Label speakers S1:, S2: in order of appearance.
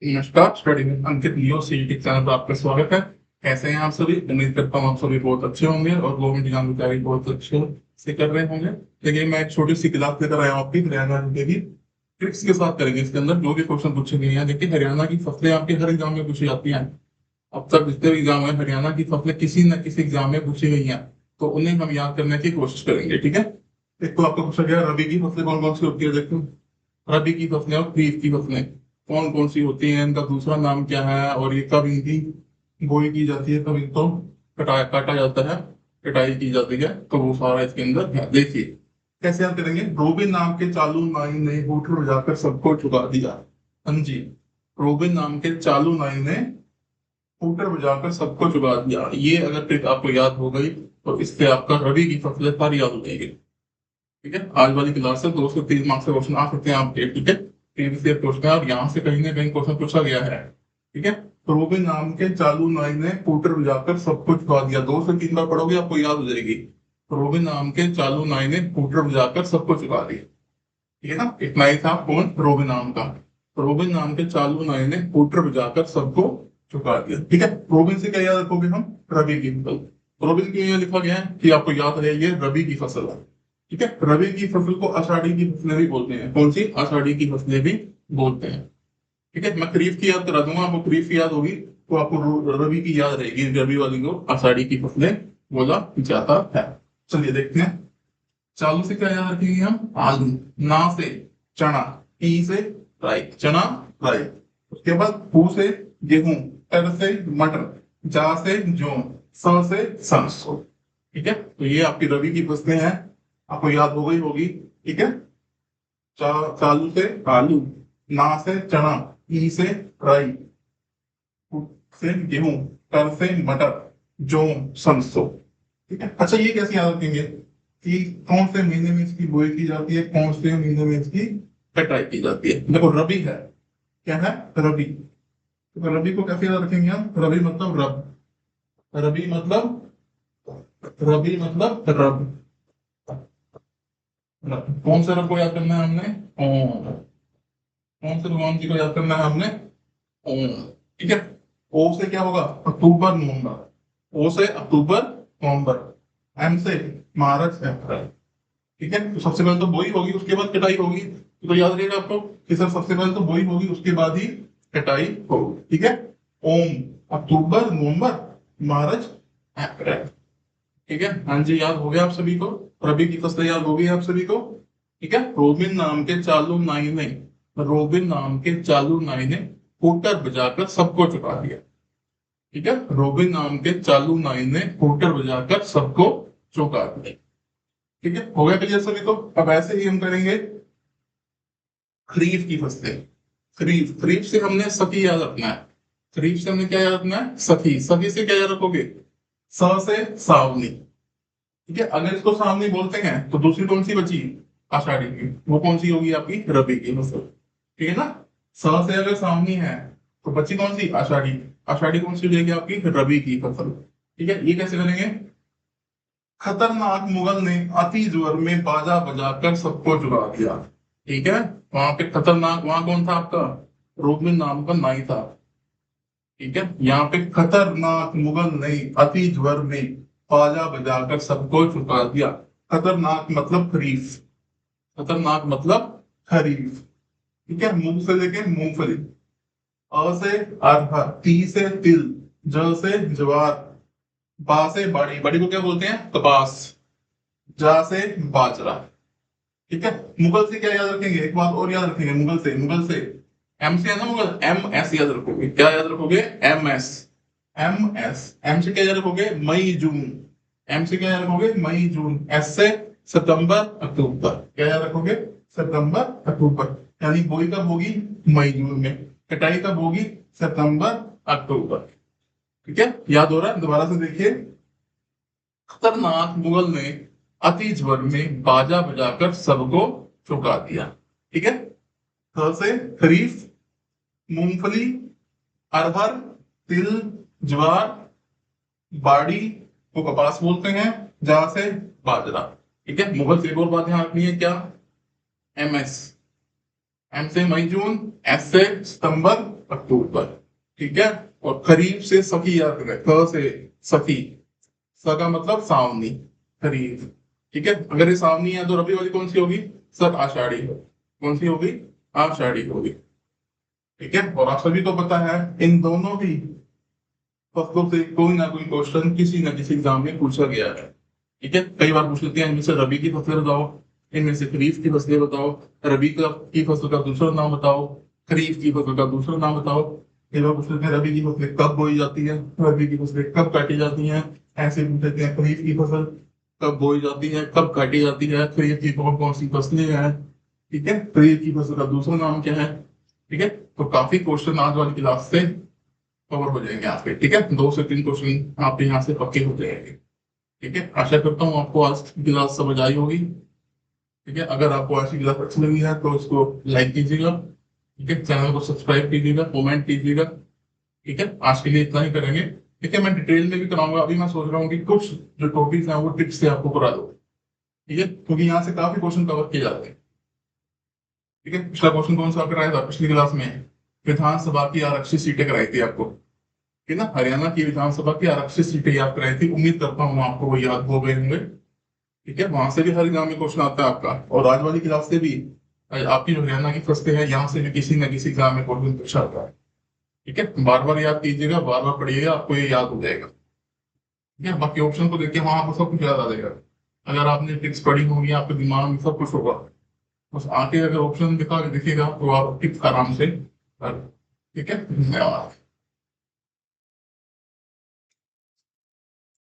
S1: नमस्कार। स्टडी में अंकित लियो CET channel पर आपका स्वागत है। कैसे हैं आप सभी? उम्मीद करता हूँ आप सभी बहुत अच्छे होंगे और गवर्नमेंट एग्जाम की तैयारी बहुत अच्छे से कर रहे होंगे। देखिए, मैं एक छोटी सी क्लास लेकर आया हूँ आपकी हरियाणा के भी ट्रिक्स के साथ करेंगे। इसके अंदर जो भी क्वेश्चन पूछे गए हैं, देखिए हरियाणा की फसलें आपके हर एग्जाम में पूछी जाती हैं। अब तक जितने भी एग्जाम है, हरियाणा की फसलें किसी न किसी एग्जाम में पूछी गई हैं, तो उन्हें हम याद करने की कोशिश करेंगे। ठीक है। एक तो आपको पूछा गया रबी की फसलें कौन कौन सी होती है। देखो, रबी की फसलें और खरीफ की फसलें कौन कौन सी होती हैं, इनका दूसरा नाम क्या है, और ये कब इनकी बोई की जाती है, कब इनको काटा जाता है, कटाई की जाती है, तो वो सारा इसके अंदर है। देखिए कैसे याद करेंगे। रोबिन नाम के चालू नाई ने होठर बजाकर सबको चुका दिया। हाँ जी, रोबिन नाम के चालू नाई ने होठर बजाकर सबको चुका दिया। ये अगर ट्रिक आपको याद हो गई तो इससे आपका रबी की फसलें सारी याद हो जाएगी। ठीक है। आज वाली क्लास से 230 मार्क्स के क्वेश्चन आ सकते हैं आपके। ठीक है, प्रीवियस ईयर क्वेश्चन है और यहाँ से कहीं ना कहीं क्वेश्चन पूछा गया है। ठीक है। तो रोबिन नाम के चालू नाई ने स्कूटर बजाकर सब कुछ छुपा दिया। 2 से 3 बार पढ़ोगे आपको याद हो जाएगी। तो रोबिन नाम के चालू नाई ने स्कूटर बजाकर सबको छुपा दिया। ठीक है ना। एक नाई था कौन? रोबिन नाम का। तो रोबिन नाम के चालू नाई ने स्कूटर बजाकर सबको चुका दिया। ठीक है। रोबिन से क्या याद रखोगे हम? रबी की फसल। रोबिन के लिए लिखा गया है कि आपको याद है ये रबी की फसल है। ठीक है। रबी की फसल को आषाढ़ी की फसलें भी बोलते हैं। कौन सी? आषाढ़ी की फसलें भी बोलते हैं। ठीक है। मैं खरीफ की याद करा दूंगा, आपको खरीफ की याद होगी तो आपको रबी की याद रहेगी। रबी वाली को आषाढ़ी की फसलें बोला जाता है। चलिए देखते हैं। चालू से क्या याद रखेंगे हम? आलू। ना से चना। पी से राई, चना राई। उसके बाद फू से गेहूं। टर से मटर। जा से जौ। स से सरसों। ठीक है। तो ये आपकी रबी की फसलें हैं, आपको याद हो गई होगी। ठीक है। चालू से आलू। ना से चना। ई से राई। फू से गेहूं। टर से मटर। जौ सरसों। ठीक है। अच्छा, ये कैसे याद रखेंगे कि कौन से महीने में इसकी बुआई की जाती है, कौन से महीने में इसकी कटाई की जाती है? देखो रबी है, क्या है? रबी। तो रबी को कैसे याद रखेंगे हम? रबी मतलब रबी मतलब रब। कौन से रब को याद करना है हमने? ओम। कौन से भगवान जी को याद करना है हमने? ओम। ठीक है। ओ से क्या होगा? अक्टूबर नवंबर। ओ से अक्टूबर नवंबर। एम से मार्च अप्रैल। ठीक है। तो सबसे पहले तो बोई होगी, उसके बाद कटाई होगी। तो याद रहेगा आपको कि सर सबसे पहले तो बोई होगी, उसके बाद ही कटाई होगी। ठीक है। ओम, अक्टूबर नवंबर, मार्च अप्रैल। ठीक है। हाँ जी, याद हो गया आप सभी को। रबी की फसलें याद हो गई आप सभी को। ठीक है। रोबिन नाम के चालू नाई ने होटर बजाकर सबको चुका दिया। ठीक है। रोबिन नाम के चालू नाई ने होटर बजाकर सबको चौंका दिया। ठीक है, हो गया क्लियर सभी को? अब ऐसे ही हम करेंगे खरीफ की फसलें। खरीफ, खरीफ से हमने सखी याद रखना है। खरीफ से हमने क्या याद रखना है? सखी। सखी से क्या याद रखोगे? स से सावनी। ठीक है। अगर इसको सावनी बोलते हैं तो दूसरी कौन सी बची? आषाढ़ी की। वो कौन सी होगी? आपकी रबी की फसल। ठीक है ना। स से अगर सावनी है तो बची कौन सी? आषाढ़ी। आषाढ़ी कौन सी हो जाएगी? आपकी रबी की फसल। ठीक है। ये कैसे करेंगे? खतरनाक मुगल ने अति जोर में बाजा बजाकर सबको चुरा दिया। ठीक है। वहां पे खतरनाक, वहां कौन था आपका? रोबिन नाम का नाई था। ठीक है। यहाँ पे खतरनाक मुगल ने अति ज्वर में बाजा बजाकर सबको चुका दिया। खतरनाक मतलब खरीफ। खतरनाक मतलब खरीफ। ठीक है। मूंग से लेके मूंगफली। अ से अरहर। ती से तिल। ज से ज्वार। बा से बाड़ी। बाड़ी को क्या बोलते हैं? कपास। जा से बाजरा। ठीक है। मुगल से क्या याद रखेंगे? एक बात और याद रखेंगे मुगल से। मुगल से एम से है ना, मुगल एम एस याद रखोगे। क्या याद रखोगे? M S. M S. M से क्या याद रखोगे? मई जून। एम से क्या याद रखोगे? मई जून। एस से सितंबर अक्टूबर। क्या याद रखोगे? सितंबर अक्टूबर। यानी बोई कब होगी? मई जून में। कटाई कब होगी? सितंबर अक्टूबर। ठीक है। याद हो रहा है? दोबारा से देखिए। खतरनाक मुगल ने अति ज्वर में बाजा बजाकर सबको चौंका दिया। ठीक है। ख से खरीफ, मूंगफली, अरहर, तिल, ज्वार, बाड़ी को कपास बोलते हैं, जहां से बाजरा। ठीक है। मुगल से एक और बात ध्यान रखनी है, क्या? M S. एम से मई जून, एस से सितंबर अक्टूबर, ठीक है। और खरीफ से सखी याद करें, ख से सखी, स का मतलब सावनी, खरीफ, ठीक है। अगर ये सावनी है तो रबी वाली कौन सी होगी सर, आषाढ़ी हो, कौन सी होगी, आषाढ़ी होगी, ठीक है। और आप सभी को पता है इन दोनों ही फसलों से कोई ना कोई क्वेश्चन किसी न किसी एग्जाम में पूछा गया है, ठीक है। कई बार पूछ लेते हैं इनमें से रबी की फसलें बताओ, इनमें से खरीफ की फसलें बताओ, रबी का की फसल का दूसरा नाम बताओ, खरीफ की फसल का दूसरा नाम बताओ। कई बार पूछ लेते हैं रबी की फसलें कब बोई जाती है, रबी की फसलें कब काटी जाती हैं। ऐसे पूछ लेते हैं खरीफ की फसल कब बोई जाती है, कब काटी जाती है, खरीफ की कौन कौन सी फसलें हैं, ठीक है। खरीफ की फसल का दूसरा नाम क्या है, ठीक है। तो काफी क्वेश्चन आज वाली क्लास से कवर हो जाएंगे आपके, ठीक है। 2 से 3 क्वेश्चन आपके यहाँ से पक्के हो जाएंगे, ठीक है। आशा करता हूँ आपको आज की क्लास समझ आई होगी, ठीक है। अगर आपको आज की क्लास अच्छी लगी है तो इसको लाइक कीजिएगा, ठीक है। चैनल को सब्सक्राइब कीजिएगा, कमेंट कीजिएगा, ठीक है। आज के लिए इतना ही करेंगे, ठीक है। मैं डिटेल में भी कराऊंगा, अभी मैं सोच रहा हूँ कि कुछ जो टॉपिक्स हैं वो टिप्स से आपको करा दो, ठीक है, क्योंकि यहाँ से काफी क्वेश्चन कवर किए जाते हैं, ठीक है। पिछला क्वेश्चन कौन सा कराया था पिछली क्लास में, विधानसभा की आरक्षित सीटें कराई थी आपको, ठीक है ना। हरियाणा की विधानसभा की आरक्षित सीटें याद कराई थी, उम्मीद करता हूँ आपको वो याद हो गए होंगे, ठीक है। वहां से भी हर एग्जाम में क्वेश्चन आता है आपका, और आज वाली क्लास से भी आपकी जो हरियाणा की फसलें हैं यहाँ से भी किसी न किसी एग्जाम में क्वेश्चन पूछा आता है, ठीक है। बार बार याद कीजिएगा, बार बार पढ़िएगा, आपको ये याद हो जाएगा, ठीक है। बाकी ऑप्शन को देखिए, वहां आपको सब कुछ याद आ जाएगा। अगर आपने ट्रिक्स पढ़ी होंगी आपके दिमाग में सब कुछ होगा, बस आके अगर ऑप्शन दिखा दिखेगा तो आप टिप्स आराम से कर, ठीक है। धन्यवाद।